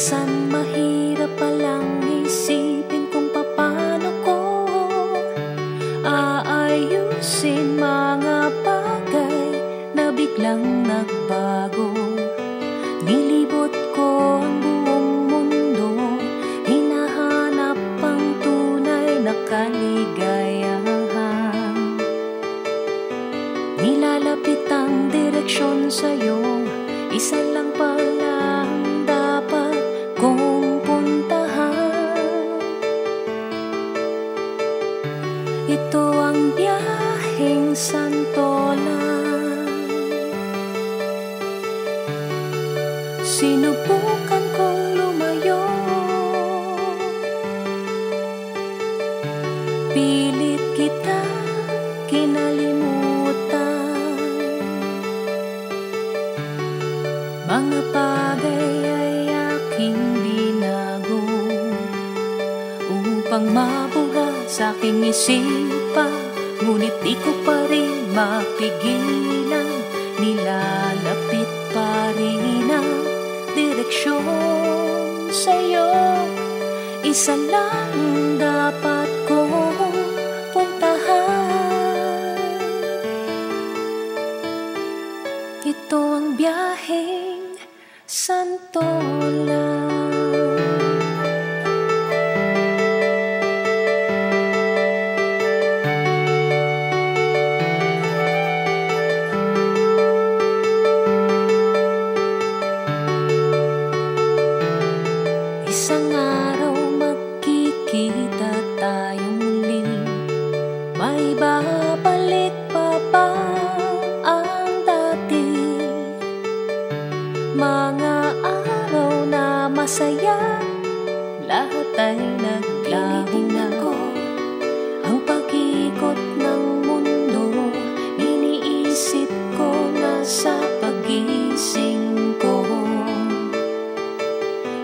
Minsan mahirap palang isipin kung paano ko aayusin mga bagay na biglang nagbago. Nilibot ko ang buong mundo, hinahanap ang tunay na kaligayahan. Nilalapit ang direksyon sa'yo, isa lang pala ang dapat kong puntahan. Ito ang biyaheng santolan. Sinubukan kong lumayo, pilit kita kinalimutan. Mga bagay ay aking binago upang mabura sa aking isipan, ngunit di ko pa rin mapigilan. Nilalapit pa rin ang direksyon sa'yo, isa lang dapat kong puntahan. Ito ang biyaheng santolan. Isang araw magkikita tayong muli, may babalik pa ba ang dati? Mga araw na masaya, lahat ay naglaho na. Ang pag-ikot ng mundo, iniisip ko na sa pagising ko.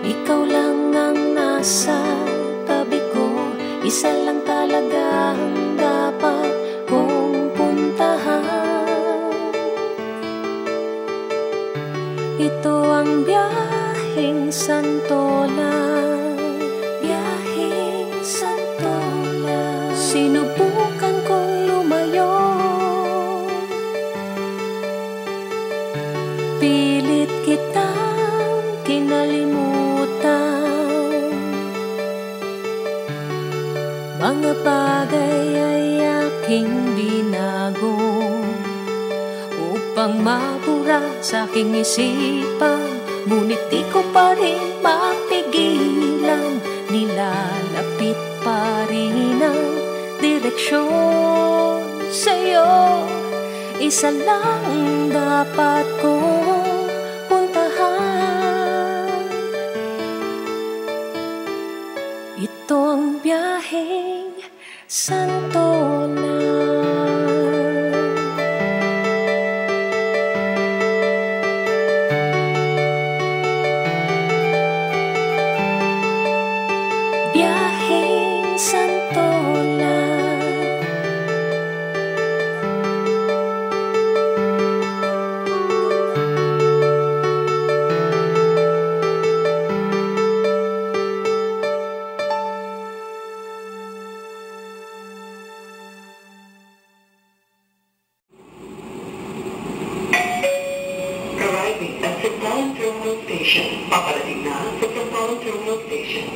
Ikaw lang ang nasa tabi ko, isa lang talaga ang dapat kong puntahan. Ito ang biyaheng santolan, biyaheng santolan. Sinubukan kong lumayo, pilit kitang kinalimutan. Mga bagay ay aking binago upang mabura sa aking isipan, ngunit di ko pa rin mapigilan. Nilalapit pa rin ang direksyon sa'yo, isa lang dapat kong puntahan. Ito ang biyaheng santolan. Biyaheng santolan. Arriving at Sampalan Terminal Station. Paparating na sa Sampalan Terminal Station.